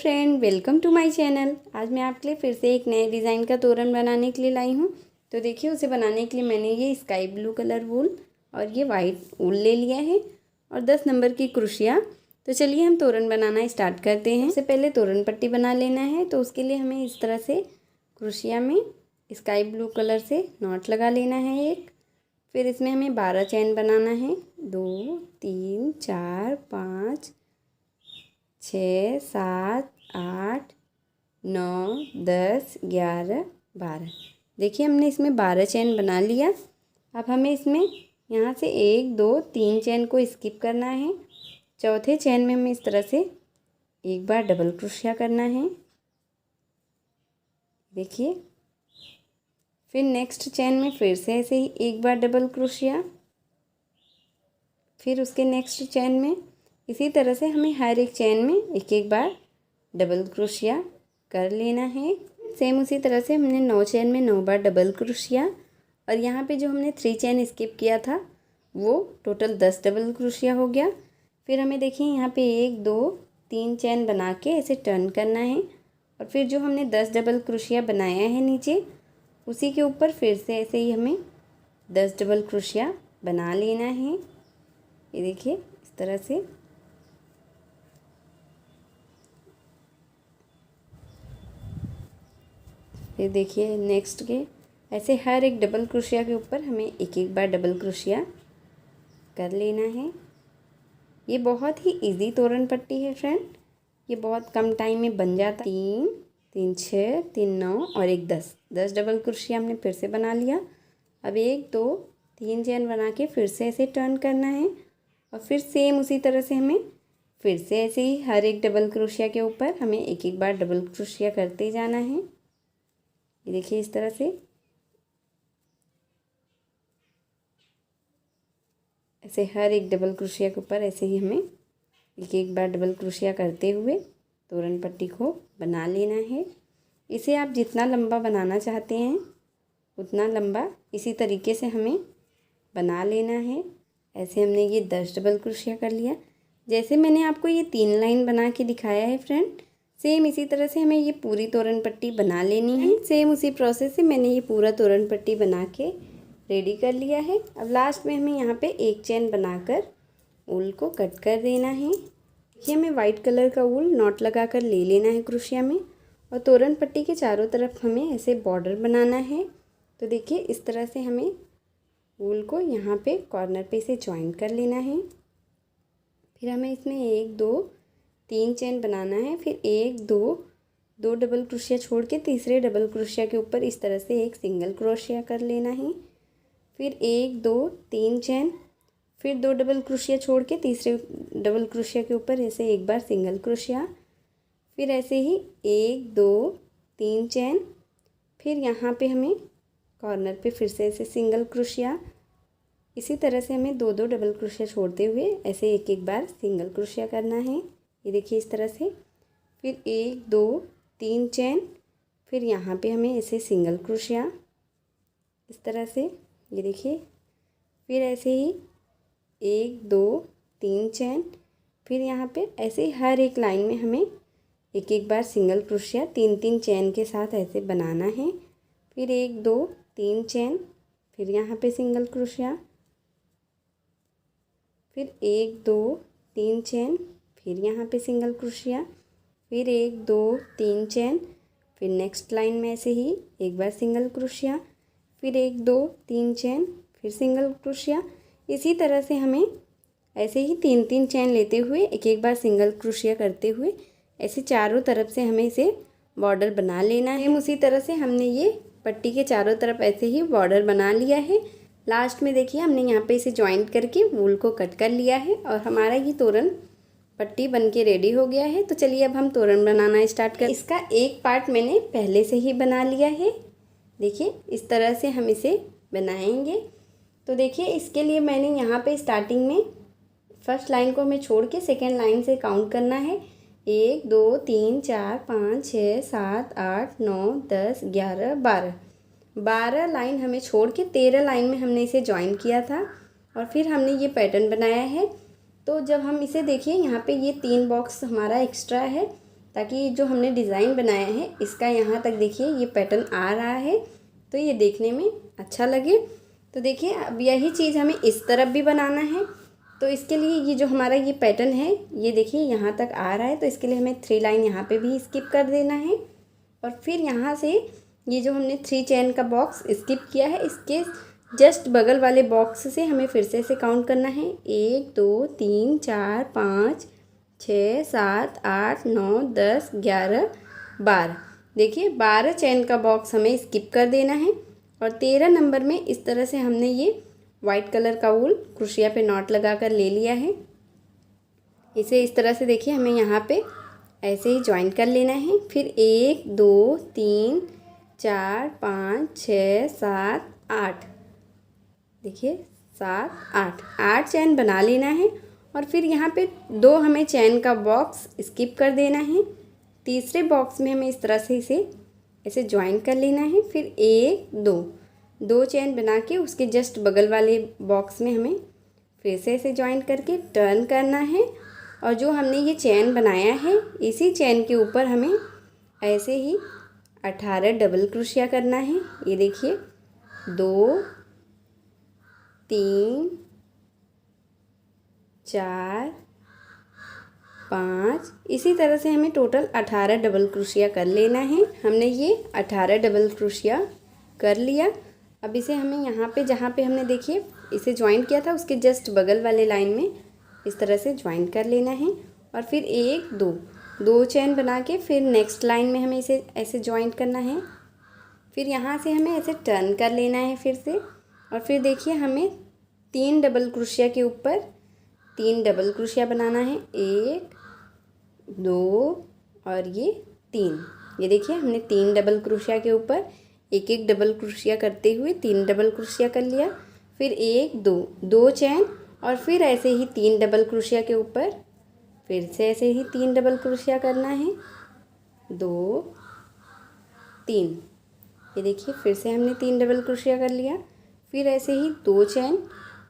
Friend, welcome to my channel. आज मैं आपके लिए फिर से एक नए डिज़ाइन का तोरण बनाने के लिए लाई हूँ। तो देखिए, उसे बनाने के लिए मैंने ये स्काई ब्लू कलर वूल और ये वाइट वूल ले लिया है और 10 नंबर की क्रोशिया। तो चलिए हम तोरण बनाना स्टार्ट करते हैं। सबसे पहले तोरण पट्टी बना लेना है। तो उसके लिए हमें इस तरह से क्रोशिया में स्काई ब्लू कलर से नॉट लगा लेना है एक। फिर इसमें हमें 12 चैन बनाना है। 2 3 4 5 6 7 8 9 10 11 12। देखिए, हमने इसमें 12 चैन बना लिया। अब हमें इसमें यहाँ से 1 2 3 चैन को स्किप करना है। चौथे चैन में हमें इस तरह से एक बार डबल क्रोशिया करना है। देखिए, फिर नेक्स्ट चैन में फिर से ऐसे ही एक बार डबल क्रोशिया। फिर उसके नेक्स्ट चैन में इसी तरह से हमें हर एक चैन में एक एक बार डबल क्रोशिया कर लेना है। सेम उसी तरह से हमने 9 चैन में 9 बार डबल क्रोशिया और यहाँ पे जो हमने 3 चैन स्किप किया था वो टोटल 10 डबल क्रोशिया हो गया। फिर हमें देखिए यहाँ पे 1 2 3 चैन बना के ऐसे टर्न करना है और फिर जो हमने 10 डबल क्रोशिया बनाया है नीचे, उसी के ऊपर फिर से ऐसे ही हमें 10 डबल क्रोशिया बना लेना है। ये देखिए इस तरह से। फिर देखिए नेक्स्ट के ऐसे हर एक डबल क्रोशिया के ऊपर हमें एक एक बार डबल क्रोशिया कर लेना है। ये बहुत ही इजी तोरण पट्टी है फ्रेंड। ये बहुत कम टाइम में बन जाता है। 3 3 6 3 9 और 1 10 डबल क्रोशिया हमने फिर से बना लिया। अब 1 2 3 चैन बना के फिर से ऐसे टर्न करना है और फिर सेम उसी तरह से हमें फिर से ऐसे ही हर एक डबल क्रोशिया के ऊपर हमें एक एक बार डबल क्रोशिया करते जाना है। ये देखिए इस तरह से। ऐसे हर एक डबल क्रोशिया के ऊपर ऐसे ही हमें एक एक बार डबल क्रोशिया करते हुए तोरण पट्टी को बना लेना है। इसे आप जितना लंबा बनाना चाहते हैं उतना लंबा इसी तरीके से हमें बना लेना है। ऐसे हमने ये 10 डबल क्रोशिया कर लिया। जैसे मैंने आपको ये 3 लाइन बना के दिखाया है फ्रेंड, सेम इसी तरह से हमें ये पूरी तोरण पट्टी बना लेनी है। सेम उसी प्रोसेस से मैंने ये पूरा तोरण पट्टी बना के रेडी कर लिया है। अब लास्ट में हमें यहाँ पे एक चैन बनाकर ऊल को कट कर देना है। ये हमें वाइट कलर का ऊल नॉट लगा कर ले लेना है क्रोशिया में और तोरण पट्टी के चारों तरफ हमें ऐसे बॉर्डर बनाना है। तो देखिए इस तरह से हमें ऊल को यहाँ पे कॉर्नर पे से ज्वाइन कर लेना है। फिर हमें इसमें 1 2 3 चैन बनाना है। फिर 1 2 डबल क्रोशिया छोड़ के तीसरे डबल क्रोशिया के ऊपर इस तरह से एक सिंगल क्रोशिया कर लेना है। फिर 1 2 3 चैन, फिर 2 डबल क्रोशिया छोड़ के तीसरे डबल क्रोशिया के ऊपर ऐसे एक बार सिंगल क्रोशिया। फिर ऐसे ही 1 2 3 चैन, फिर यहाँ पे हमें कॉर्नर पे फिर से ऐसे सिंगल क्रोशिया। इसी तरह से हमें 2 2 डबल क्रोशिया छोड़ते हुए ऐसे एक एक बार सिंगल क्रोशिया करना है। ये देखिए इस तरह से। फिर 1 2 3 चैन, फिर यहाँ पे हमें ऐसे सिंगल क्रोशिया इस तरह से। ये देखिए। फिर ऐसे ही 1 2 3 चैन, फिर यहाँ पे ऐसे ही हर एक लाइन में हमें एक एक बार सिंगल क्रोशिया 3 चैन के साथ ऐसे बनाना है। फिर 1 2 3 चैन, फिर यहाँ पे सिंगल क्रोशिया। फिर 1 2 3 चैन, फिर यहाँ पे सिंगल क्रोशिया। फिर 1 2 3 चैन, फिर नेक्स्ट लाइन में ऐसे ही एक बार सिंगल क्रोशिया। फिर 1 2 3 चैन, फिर सिंगल क्रोशिया। इसी तरह से हमें ऐसे ही 3 चैन लेते हुए एक एक बार सिंगल क्रोशिया करते हुए ऐसे चारों तरफ से हमें इसे बॉर्डर बना लेना है। उसी तरह से हमने ये पट्टी के चारों तरफ ऐसे ही बॉर्डर बना लिया है। लास्ट में देखिए हमने यहाँ पे इसे जॉइंट करके वूल को कट कर लिया है और हमारा ये तोरण पट्टी बन के रेडी हो गया है। तो चलिए अब हम तोरण बनाना स्टार्ट करें। इसका एक पार्ट मैंने पहले से ही बना लिया है। देखिए इस तरह से हम इसे बनाएंगे। तो देखिए इसके लिए मैंने यहाँ पे स्टार्टिंग में फर्स्ट लाइन को हमें छोड़ के सेकेंड लाइन से काउंट करना है। 1 2 3 4 5 6 7 8 9 10 11 12 लाइन हमें छोड़ के 13 लाइन में हमने इसे ज्वाइन किया था और फिर हमने ये पैटर्न बनाया है। तो जब हम इसे देखिए यहाँ पे ये 3 बॉक्स हमारा एक्स्ट्रा है ताकि जो हमने डिज़ाइन बनाया है इसका यहाँ तक देखिए ये पैटर्न आ रहा है, तो ये देखने में अच्छा लगे। तो देखिए अब यही चीज़ हमें इस तरफ भी बनाना है, तो इसके लिए ये जो हमारा ये पैटर्न है ये देखिए यहाँ तक आ रहा है, तो इसके लिए हमें 3 लाइन यहाँ पे भी स्किप कर देना है। और फिर यहाँ से ये जो हमने 3 चेन का बॉक्स स्किप किया है इसके जस्ट बगल वाले बॉक्स से हमें फिर से काउंट करना है। 1 2 3 4 5 6 7 8 9 10 11 12। देखिए 12 चेन का बॉक्स हमें स्किप कर देना है। और 13 नंबर में इस तरह से हमने ये वाइट कलर का वूल क्रोशिया पे नॉट लगा कर ले लिया है। इसे इस तरह से देखिए हमें यहाँ पे ऐसे ही ज्वाइन कर लेना है। फिर 1 2 3 4 5 6 7 8, देखिए 7 8 चैन बना लेना है। और फिर यहाँ पे 2 हमें चैन का बॉक्स स्किप कर देना है। तीसरे बॉक्स में हमें इस तरह से इसे ऐसे ज्वाइन कर लेना है। फिर 1 2 चैन बना के उसके जस्ट बगल वाले बॉक्स में हमें फिर से ऐसे ज्वाइन करके टर्न करना है। और जो हमने ये चैन बनाया है इसी चैन के ऊपर हमें ऐसे ही 18 डबल क्रोशिया करना है। ये देखिए 2 3 4 5, इसी तरह से हमें टोटल 18 डबल क्रोशिया कर लेना है। हमने ये 18 डबल क्रोशिया कर लिया। अब इसे हमें यहाँ पे जहाँ पे हमने देखिए इसे ज्वाइन किया था उसके जस्ट बगल वाले लाइन में इस तरह से ज्वाइन कर लेना है। और फिर 1 2 चैन बना के फिर नेक्स्ट लाइन में हमें इसे ऐसे ज्वाइन करना है। फिर यहाँ से हमें ऐसे टर्न कर लेना है फिर से। और फिर देखिए हमें 3 डबल क्रोशिया के ऊपर 3 डबल क्रोशिया बनाना है। 1 2 और ये 3। ये देखिए हमने 3 डबल क्रोशिया के ऊपर एक डबल क्रोशिया करते हुए 3 डबल क्रोशिया कर लिया। फिर 1 2 चैन और फिर ऐसे ही 3 डबल क्रोशिया के ऊपर फिर से ऐसे ही 3 डबल क्रोशिया करना है। 2 3, ये देखिए फिर से हमने 3 डबल क्रोशिया कर लिया। फिर ऐसे ही 2 चैन,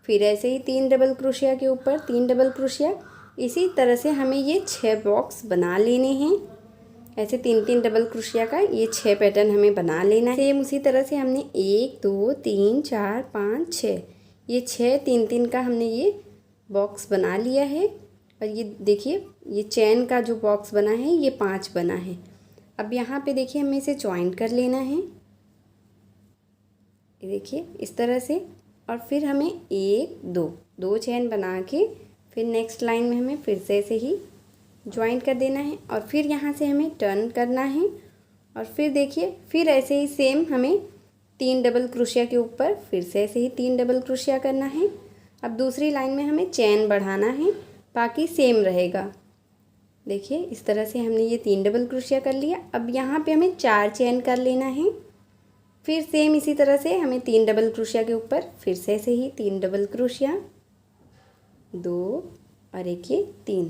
फिर ऐसे ही 3 डबल क्रोशिया के ऊपर 3 डबल क्रोशिया। इसी तरह से हमें ये 6 बॉक्स बना लेने हैं। ऐसे 3 डबल क्रोशिया का ये 6 पैटर्न हमें बना लेना है। सेम उसी तरह से हमने 1 2 3 4 5 6 ये 6 3 का हमने ये बॉक्स बना लिया है। और ये देखिए ये चैन का जो बॉक्स बना है ये 5 बना है। अब यहाँ पे देखिए हमें इसे ज्वाइन कर लेना है, ये देखिए इस तरह से। और फिर हमें 1 2 चैन बना के फिर नेक्स्ट लाइन में हमें फिर से ऐसे ही ज्वाइन कर देना है। और फिर यहाँ से हमें टर्न करना है। और फिर देखिए फिर ऐसे ही सेम हमें 3 डबल क्रोशिया के ऊपर फिर से ऐसे ही 3 डबल क्रोशिया करना है। अब दूसरी लाइन में हमें चैन बढ़ाना है, बाकी सेम रहेगा। देखिए इस तरह से हमने ये 3 डबल क्रोशिया कर लिया। अब यहाँ पे हमें 4 चैन कर लेना है। फिर सेम इसी तरह से हमें 3 डबल क्रोशिया के ऊपर फिर से ऐसे ही 3 डबल क्रोशिया, 2 और एक ये 3।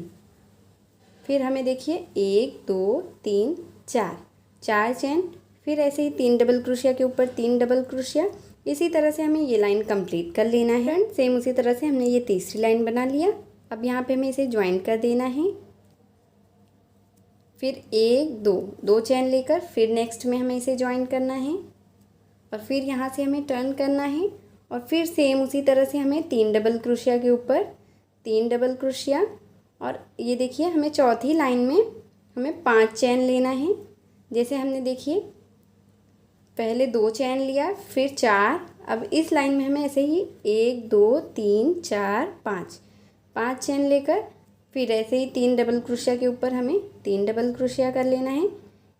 फिर हमें देखिए 1 2 3 4 चैन, फिर ऐसे ही 3 डबल क्रोशिया के ऊपर 3 डबल क्रोशिया। इसी तरह से हमें ये लाइन कंप्लीट कर लेना है। सेम उसी तरह से हमने ये तीसरी लाइन बना लिया। अब यहाँ पे हमें इसे ज्वाइन कर देना है। फिर 1 2 चैन लेकर फिर नेक्स्ट में हमें इसे ज्वाइन करना है। और फिर यहाँ से हमें टर्न करना है। और फिर सेम उसी तरह से हमें 3 डबल क्रोशिया के ऊपर 3 डबल क्रोशिया। और ये देखिए हमें चौथी लाइन में हमें 5 चैन लेना है। जैसे हमने देखिए पहले 2 चैन लिया फिर 4, अब इस लाइन में हमें ऐसे ही 1 2 3 4 5 चैन लेकर फिर ऐसे ही 3 डबल क्रोशिया के ऊपर हमें 3 डबल क्रोशिया कर लेना है।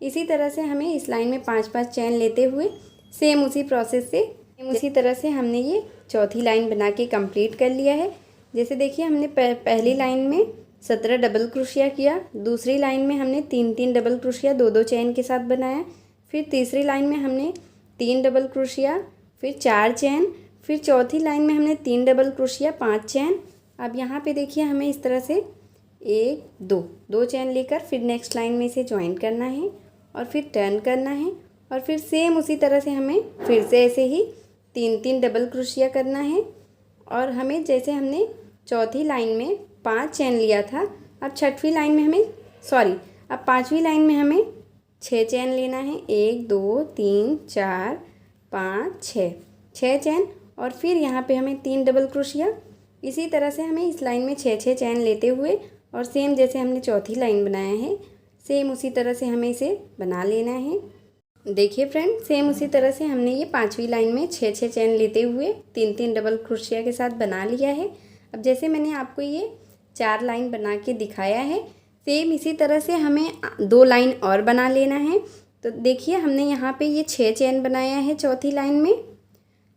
इसी तरह से हमें इस लाइन में 5 चैन लेते हुए सेम उसी प्रोसेस से उसी तरह से हमने ये चौथी लाइन बना के कंप्लीट कर लिया है। जैसे देखिए हमने पहली लाइन में 17 डबल क्रोशिया किया, दूसरी लाइन में हमने 3 डबल क्रोशिया 2 चैन के साथ बनाया। फिर तीसरी लाइन में हमने 3 डबल क्रोशिया, फिर 4 चैन, फिर चौथी लाइन में हमने 3 डबल क्रोशिया 5 चैन। अब यहाँ पे देखिए हमें इस तरह से 1 2 चैन लेकर फिर नेक्स्ट लाइन में इसे ज्वाइन करना है और फिर टर्न करना है। और फिर सेम उसी तरह से हमें फिर से ऐसे ही 3 डबल क्रोशिया करना है। और हमें जैसे हमने चौथी लाइन में 5 चैन लिया था, अब छठवीं लाइन में हमें अब पांचवी लाइन में हमें 6 चेन लेना है, 1 2 3 4 5 6 चेन, और फिर यहाँ पे हमें 3 डबल क्रोशिया। इसी तरह से हमें इस लाइन में 6 चेन लेते हुए और सेम जैसे हमने चौथी लाइन बनाया है सेम उसी तरह से हमें इसे बना लेना है। देखिए फ्रेंड, सेम उसी तरह से हमने ये पांचवी लाइन में 6 चेन लेते हुए 3 डबल क्रोशिया के साथ बना लिया है। अब जैसे मैंने आपको ये 4 लाइन बना के दिखाया है सेम इसी तरह से हमें 2 लाइन और बना लेना है। तो देखिए हमने यहाँ पे ये 6 चेन बनाया है चौथी लाइन में,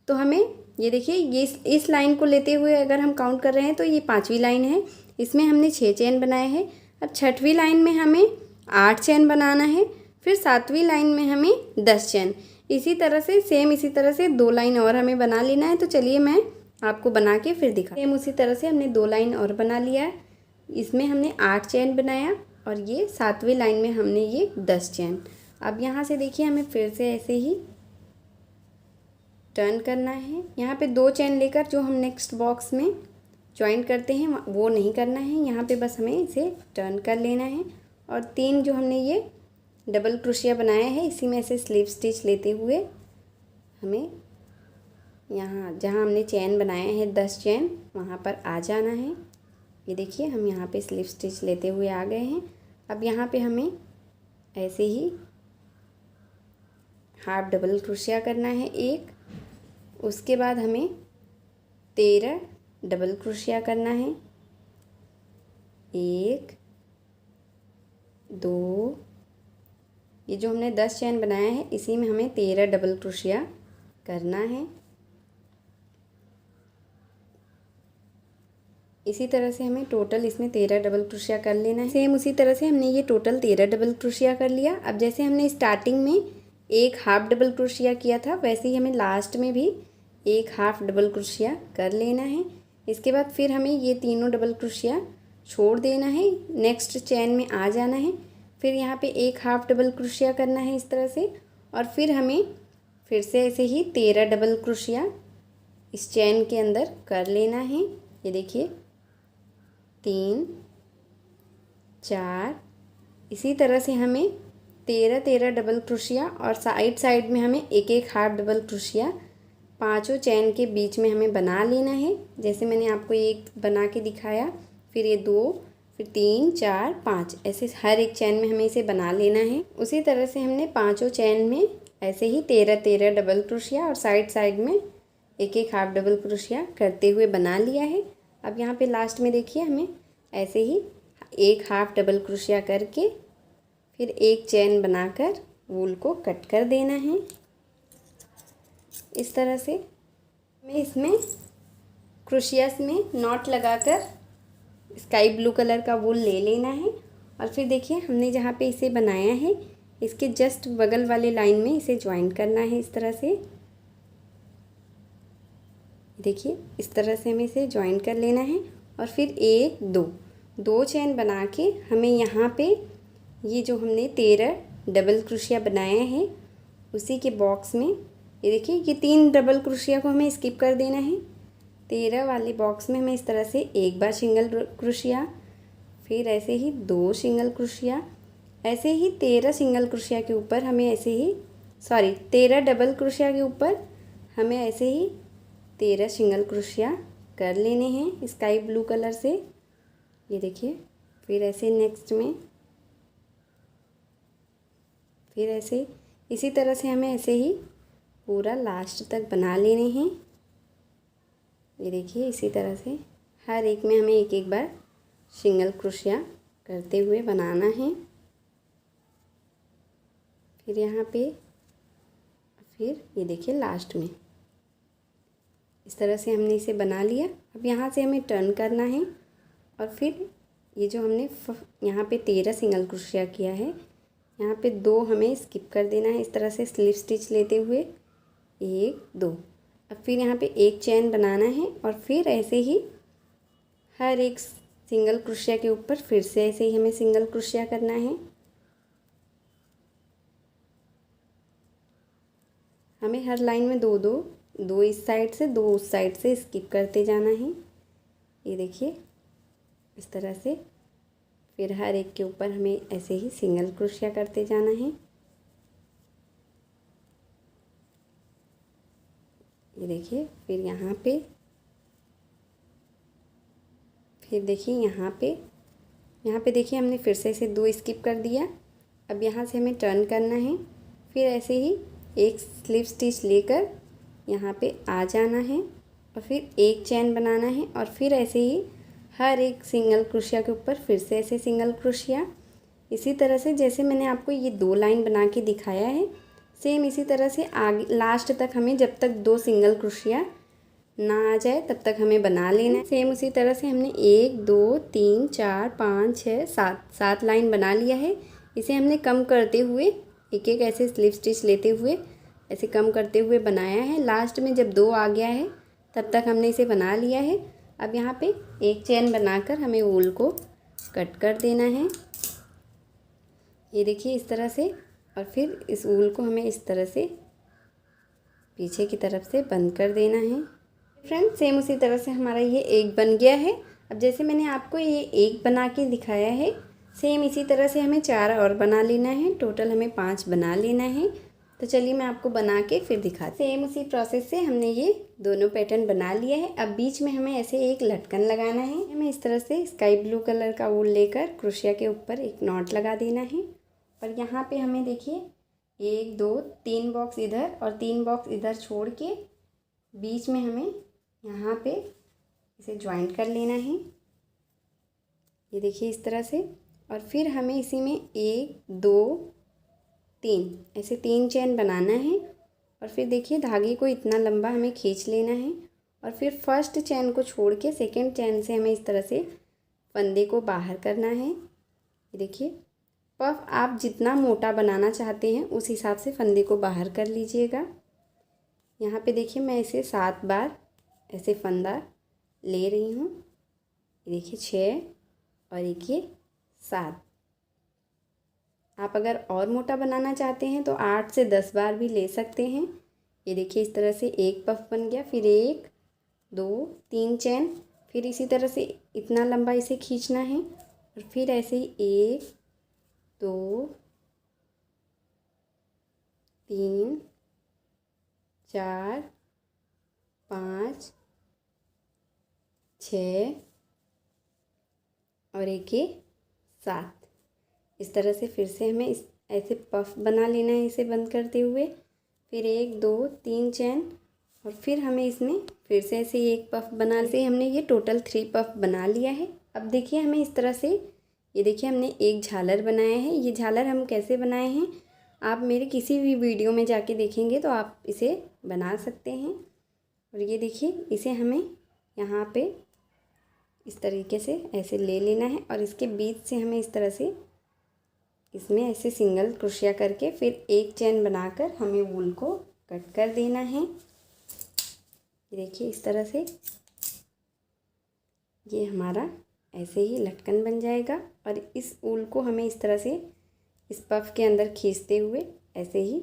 तो हमें ये देखिए ये इस लाइन को लेते हुए अगर हम काउंट कर रहे हैं तो ये पांचवी लाइन है, इसमें हमने 6 चेन बनाए हैं। अब छठवीं लाइन में हमें 8 चेन बनाना है, फिर सातवीं लाइन में हमें 10 चेन। इसी तरह से सेम इसी तरह से 2 लाइन और हमें बना लेना है। तो चलिए मैं आपको बना के फिर दिखा। सेम उसी तरह से हमने 2 लाइन और बना लिया है, इसमें हमने 8 चेन बनाया और ये सातवीं लाइन में हमने ये 10 चेन। अब यहाँ से देखिए हमें फिर से ऐसे ही टर्न करना है। यहाँ पे 2 चेन लेकर जो हम नेक्स्ट बॉक्स में ज्वाइन करते हैं वो नहीं करना है, यहाँ पे बस हमें इसे टर्न कर लेना है। और 3 जो हमने ये डबल क्रोशिया बनाया है इसी में ऐसे स्लिप स्टिच लेते हुए हमें यहाँ जहाँ हमने चेन बनाया है 10 चेन वहाँ पर आ जाना है। ये देखिए हम यहाँ पे स्लिप स्टिच लेते हुए आ गए हैं। अब यहाँ पे हमें ऐसे ही हाफ डबल क्रोशिया करना है एक, उसके बाद हमें 13 डबल क्रोशिया करना है, 1 2, ये जो हमने 10 चेन बनाया है इसी में हमें 13 डबल क्रोशिया करना है। इसी तरह से हमें टोटल इसमें 13 डबल क्रोशिया कर लेना है। सेम उसी तरह से हमने ये टोटल 13 डबल क्रोशिया कर लिया। अब जैसे हमने स्टार्टिंग में एक हाफ डबल क्रोशिया किया था वैसे ही हमें लास्ट में भी एक हाफ डबल क्रोशिया कर लेना है। इसके बाद फिर हमें ये तीनों डबल क्रोशिया छोड़ देना है, नेक्स्ट चेन में आ जाना है, फिर यहाँ पे एक हाफ डबल क्रोशिया करना है इस तरह से, और फिर हमें फिर से ऐसे ही 13 डबल क्रोशिया इस चेन के अंदर कर लेना है। ये देखिए 3 4, इसी तरह से हमें 13 डबल क्रोशिया और साइड में हमें एक हाफ डबल क्रोशिया पांचों चेन के बीच में हमें बना लेना है। जैसे मैंने आपको एक बना के दिखाया, फिर ये 2, फिर 3 4 5 ऐसे हर एक चेन में हमें इसे बना लेना है। उसी तरह से हमने पांचों चेन में ऐसे ही 13 डबल क्रोशिया और साइड में एक हाफ डबल क्रोशिया करते हुए बना लिया है। अब यहाँ पे लास्ट में देखिए हमें ऐसे ही एक हाफ डबल क्रोशिया करके फिर एक चेन बनाकर वूल को कट कर देना है। इस तरह से हमें इसमें क्रोशियास में नॉट लगाकर स्काई ब्लू कलर का वूल ले लेना है। और फिर देखिए हमने जहाँ पे इसे बनाया है इसके जस्ट बगल वाले लाइन में इसे ज्वाइन करना है इस तरह से। देखिए इस तरह से हमें इसे ज्वाइन कर लेना है और फिर 1 2 चेन बना के हमें यहाँ पे ये जो हमने 13 डबल क्रोशिया बनाया है उसी के बॉक्स में ये देखिए ये 3 डबल क्रोशिया को हमें स्किप कर देना है। 13 वाले बॉक्स में हमें इस तरह से एक बार सिंगल क्रोशिया, फिर ऐसे ही 2 सिंगल क्रोशिया, ऐसे ही 13 सिंगल क्रोशिया के ऊपर हमें ऐसे ही 13 डबल क्रोशिया के ऊपर हमें ऐसे ही 13 सिंगल क्रोशिया कर लेने हैं स्काई ब्लू कलर से। ये देखिए फिर ऐसे नेक्स्ट में फिर ऐसे इसी तरह से हमें ऐसे ही पूरा लास्ट तक बना लेने हैं। ये देखिए इसी तरह से हर एक में हमें एक बार सिंगल क्रोशिया करते हुए बनाना है। फिर यहाँ पे फिर ये देखिए लास्ट में इस तरह से हमने इसे बना लिया। अब यहाँ से हमें टर्न करना है और फिर ये जो हमने यहाँ पे 13 सिंगल क्रोशिया किया है यहाँ पे 2 हमें स्किप कर देना है इस तरह से स्लिप स्टिच लेते हुए 1 2। अब फिर यहाँ पे एक चेन बनाना है और फिर ऐसे ही हर एक सिंगल क्रोशिया के ऊपर फिर से ऐसे ही हमें सिंगल क्रोशिया करना है। हमें हर लाइन में 2 इस साइड से 2 उस साइड से स्किप करते जाना है। ये देखिए इस तरह से फिर हर एक के ऊपर हमें ऐसे ही सिंगल क्रोशिया करते जाना है। ये देखिए, फिर यहाँ पे, फिर देखिए यहाँ पे देखिए हमने फिर से इसे 2 स्किप कर दिया। अब यहाँ से हमें टर्न करना है, फिर ऐसे ही एक स्लिप स्टिच लेकर यहाँ पे आ जाना है और फिर एक चैन बनाना है और फिर ऐसे ही हर एक सिंगल क्रोशिया के ऊपर फिर से ऐसे सिंगल क्रोशिया। इसी तरह से जैसे मैंने आपको ये 2 लाइन बना के दिखाया है, सेम इसी तरह से आगे लास्ट तक हमें जब तक 2 सिंगल क्रोशिया ना आ जाए तब तक हमें बना लेना है। सेम उसी तरह से हमने 1 2 3 4 5 6 7 लाइन बना लिया है। इसे हमने कम करते हुए एक एक ऐसे स्लिप स्टिच लेते हुए ऐसे कम करते हुए बनाया है। लास्ट में जब 2 आ गया है तब तक हमने इसे बना लिया है। अब यहाँ पे एक चैन बनाकर हमें वूल को कट कर देना है। ये देखिए इस तरह से, और फिर इस वूल को हमें इस तरह से पीछे की तरफ से बंद कर देना है। फ्रेंड्स सेम उसी तरह से हमारा ये एक बन गया है। अब जैसे मैंने आपको ये एक बना के दिखाया है, सेम इसी तरह से हमें 4 और बना लेना है। टोटल हमें 5 बना लेना है। तो चलिए मैं आपको बना के फिर दिखाती हूँ। सेम उसी प्रोसेस से हमने ये दोनों पैटर्न बना लिया है। अब बीच में हमें ऐसे एक लटकन लगाना है। हमें इस तरह से स्काई ब्लू कलर का वूल लेकर क्रोशिया के ऊपर एक नॉट लगा देना है। और यहाँ पे हमें देखिए 1 2 3 बॉक्स इधर और 3 बॉक्स इधर छोड़ के बीच में हमें यहाँ पे इसे ज्वाइंट कर लेना है। ये देखिए इस तरह से, और फिर हमें इसी में 1 2 3 ऐसे 3 चैन बनाना है। और फिर देखिए धागे को इतना लंबा हमें खींच लेना है और फिर फर्स्ट चैन को छोड़ के सेकेंड चैन से हमें इस तरह से फंदे को बाहर करना है। ये देखिए, पफ आप जितना मोटा बनाना चाहते हैं उस हिसाब से फंदे को बाहर कर लीजिएगा। यहाँ पे देखिए मैं इसे 7 बार ऐसे फंदा ले रही हूँ। ये देखिए 6 और एक ये 7। आप अगर और मोटा बनाना चाहते हैं तो 8 से 10 बार भी ले सकते हैं। ये देखिए इस तरह से एक पफ बन गया। फिर 1 2 3 चैन, फिर इसी तरह से इतना लंबा इसे खींचना है और फिर ऐसे ही 1 2 3 4 5 6 और एक ये 7। इस तरह से फिर से हमें इस ऐसे पफ बना लेना है इसे बंद करते हुए। फिर 1 2 3 चैन और फिर हमें इसमें फिर से ऐसे एक पफ बना से हमने ये टोटल 3 पफ बना लिया है। अब देखिए हमें इस तरह से, ये देखिए हमने एक झालर बनाया है। ये झालर हम कैसे बनाए हैं आप मेरे किसी भी वीडियो में जाके देखेंगे तो आप इसे बना सकते हैं। और ये देखिए इसे हमें यहाँ पे इस तरीके से ऐसे ले लेना है और इसके बीच से हमें इस तरह से इसमें ऐसे सिंगल क्रोशिया करके फिर एक चैन बनाकर हमें वूल को कट कर देना है। ये देखिए इस तरह से ये हमारा ऐसे ही लटकन बन जाएगा। और इस वूल को हमें इस तरह से इस पफ के अंदर खींचते हुए ऐसे ही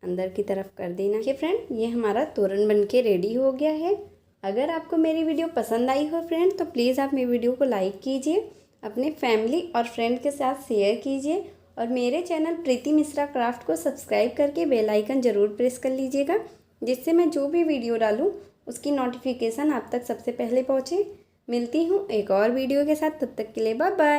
अंदर की तरफ कर देना है। फ्रेंड ये हमारा तोरण बनके रेडी हो गया है। अगर आपको मेरी वीडियो पसंद आई हो फ्रेंड तो प्लीज़ आप मेरी वीडियो को लाइक कीजिए, अपने फैमिली और फ्रेंड के साथ शेयर कीजिए और मेरे चैनल प्रीति मिश्रा क्राफ्ट को सब्सक्राइब करके बेल आइकन ज़रूर प्रेस कर लीजिएगा, जिससे मैं जो भी वीडियो डालूँ उसकी नोटिफिकेशन आप तक सबसे पहले पहुँचे। मिलती हूँ एक और वीडियो के साथ, तब तक के लिए बाय बाय।